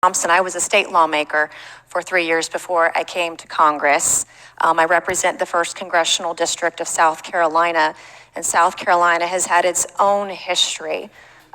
Thompson. I was a state lawmaker for 3 years before I came to Congress. I represent the 1st Congressional District of South Carolina, and South Carolina has had its own history,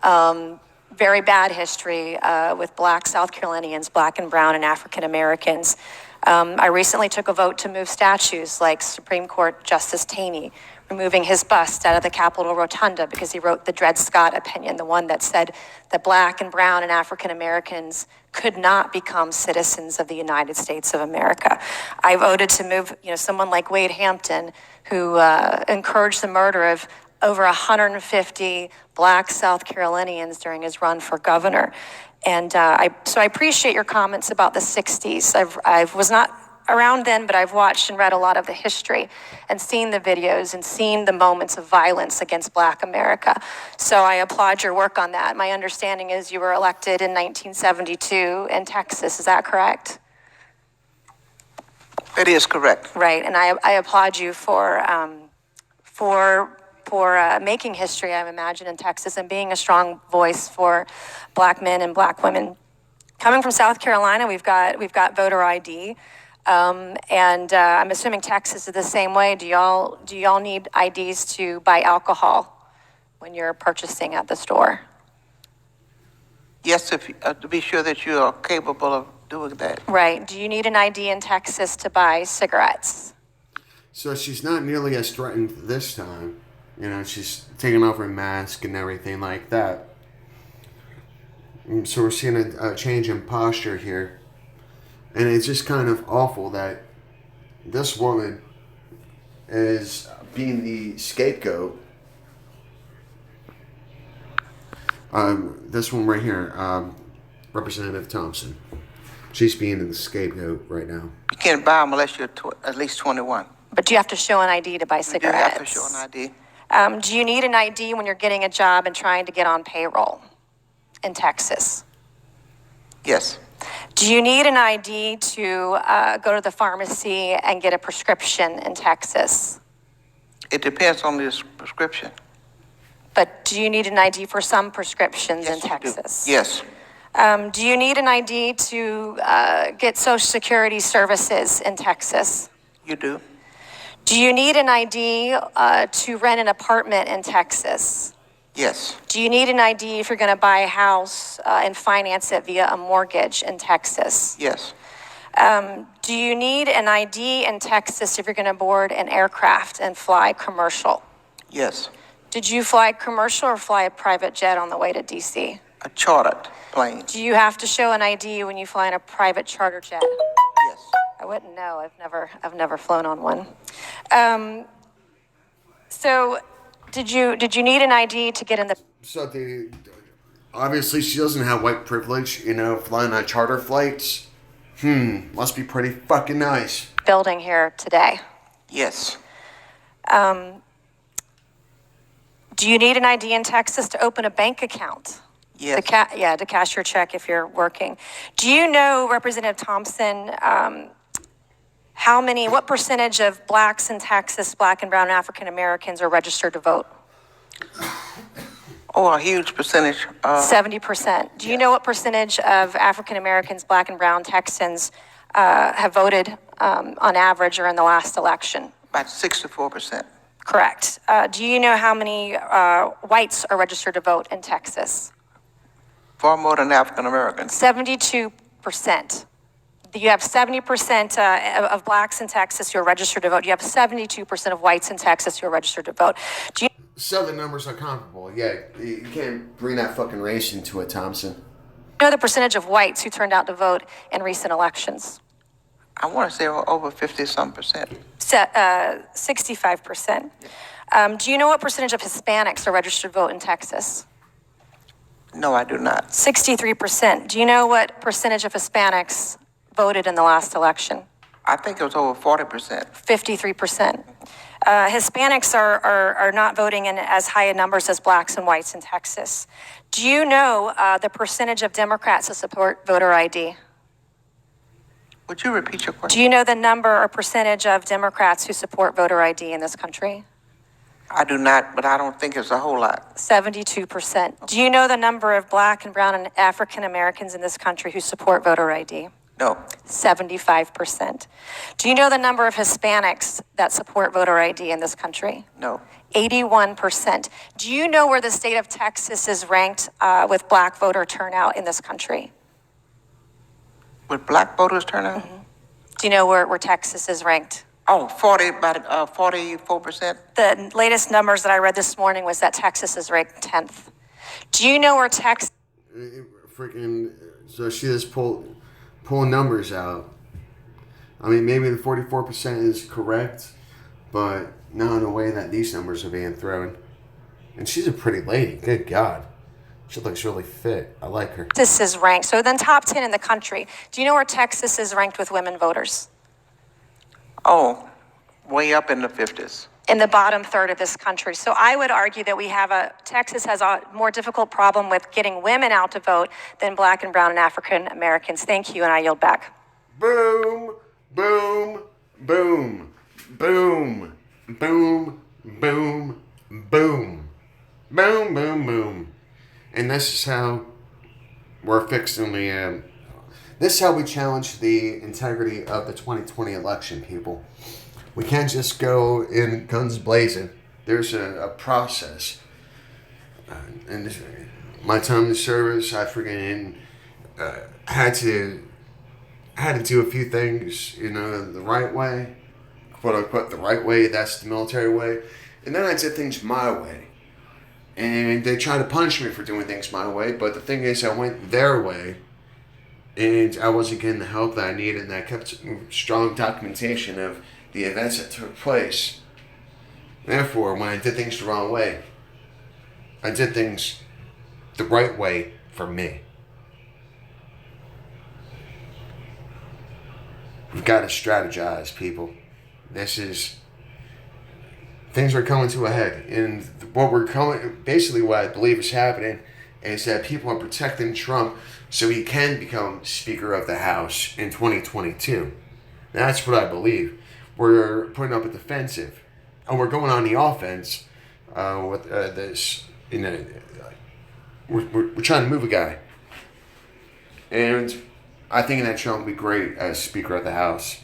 very bad history with Black South Carolinians, Black and Brown and African Americans. I recently took a vote to move statues like Supreme Court Justice Taney, removing his bust out of the Capitol Rotunda because he wrote the Dred Scott opinion, the one that said that Black and Brown and African Americans could not become citizens of the United States of America. I voted to move, someone like Wade Hampton, who encouraged the murder of over 150 Black South Carolinians during his run for governor. And so I appreciate your comments about the 60s. I was not around then, but I've watched and read a lot of the history and seen the videos and seen the moments of violence against Black America. So I applaud your work on that. My understanding is you were elected in 1972 in Texas. Is that correct? It is correct. Right, and I applaud you for making history, I imagine, in Texas and being a strong voice for Black men and Black women. Coming from South Carolina, we've got voter ID. And I'm assuming Texas is the same way. Do y'all need IDs to buy alcohol when you're purchasing at the store? Yes, to be sure that you are capable of doing that. Right. Do you need an ID in Texas to buy cigarettes? So she's not nearly as threatened this time. She's taking off her mask and everything like that. So we're seeing a change in posture here. And it's just kind of awful that this woman is being the scapegoat. This one right here, Representative Thompson. She's being the scapegoat right now. You can't buy them unless you're at least 21. But do you have to show an ID to buy cigarettes? You have to show an ID. Do you need an ID when you're getting a job and trying to get on payroll in Texas? Yes. Do you need an ID to go to the pharmacy and get a prescription in Texas? It depends on this prescription. But do you need an ID for some prescriptions in Texas? Yes. Do you need an ID to get Social Security services in Texas? You do. Do you need an ID to rent an apartment in Texas? Yes. Do you need an ID if you're going to buy a house and finance it via a mortgage in Texas? Yes. Do you need an ID in Texas if you're going to board an aircraft and fly commercial? Yes. Did you fly commercial or fly a private jet on the way to DC? A chartered plane. Do you have to show an ID when you fly in a private charter jet? Yes. I wouldn't know. I've never flown on one. So did you need an ID to get in the... So obviously she doesn't have white privilege, flying on charter flights. Must be pretty fucking nice. Building here today? Yes. Do you need an ID in Texas to open a bank account? Yes. To cash your check if you're working. Do you know, Representative Thompson, what percentage of Blacks in Texas, Black and Brown African Americans, are registered to vote? Oh, a huge percentage. 70%. Do you know what percentage of African Americans, Black and Brown Texans have voted on average or in the last election? About 64%. Correct. Do you know how many whites are registered to vote in Texas? Far more than African Americans. 72%. You have 70% of Blacks in Texas who are registered to vote. You have 72% of whites in Texas who are registered to vote. So the numbers are comparable. Yeah, you can't bring that fucking race into it, Thompson. Do you know the percentage of whites who turned out to vote in recent elections? I want to say over 50-some%. 65%. Do you know what percentage of Hispanics are registered to vote in Texas? No, I do not. 63%. Do you know what percentage of Hispanics voted in the last election? I think it was over 40%. 53%. Hispanics are not voting in as high a numbers as Blacks and whites in Texas. Do you know the percentage of Democrats who support voter ID? Would you repeat your question? Do you know the number or percentage of Democrats who support voter ID in this country? I do not, but I don't think it's a whole lot. 72%. Do you know the number of Black and brown and African Americans in this country who support voter ID? No, 75%. Do you know the number of Hispanics that support voter ID in this country? no. 81%. Do you know where the state of Texas is ranked with Black voter turnout in this country? With black voters turnout? Do you know where Texas is ranked? Oh, 44%? The latest numbers that I read this morning was that Texas is ranked 10th. Do you know where Texas? Freaking, so she just pull numbers out. I mean, maybe the 44% is correct, but not in a way that these numbers are being thrown. And she's a pretty lady. Good God. She looks really fit. I like her. Texas is ranked. So then top 10 in the country. Do you know where Texas is ranked with women voters? Oh, way up in the 50s. In the bottom third of this country. So I would argue that Texas has a more difficult problem with getting women out to vote than Black and brown and African Americans. Thank you, and I yield back. Boom, boom, boom, boom, boom, boom, boom, boom, boom, boom. And this is how we're fixing this is how we challenge the integrity of the 2020 election, people. We can't just go in guns blazing. There's a process. And my time in the service, I freaking had to do a few things, the right way, quote unquote, the right way. That's the military way. And then I did things my way. And they tried to punish me for doing things my way. But the thing is, I went their way. And I wasn't getting the help that I needed. And I kept strong documentation of the events that took place. Therefore, when I did things the wrong way, I did things the right way for me. We've got to strategize, people. Things are coming to a head. And basically what I believe is happening is that people are protecting Trump so he can become Speaker of the House in 2022. That's what I believe. We're putting up a defensive, and we're going on the offense with this. We're trying to move a guy, and I think that Trump will be great as Speaker of the House.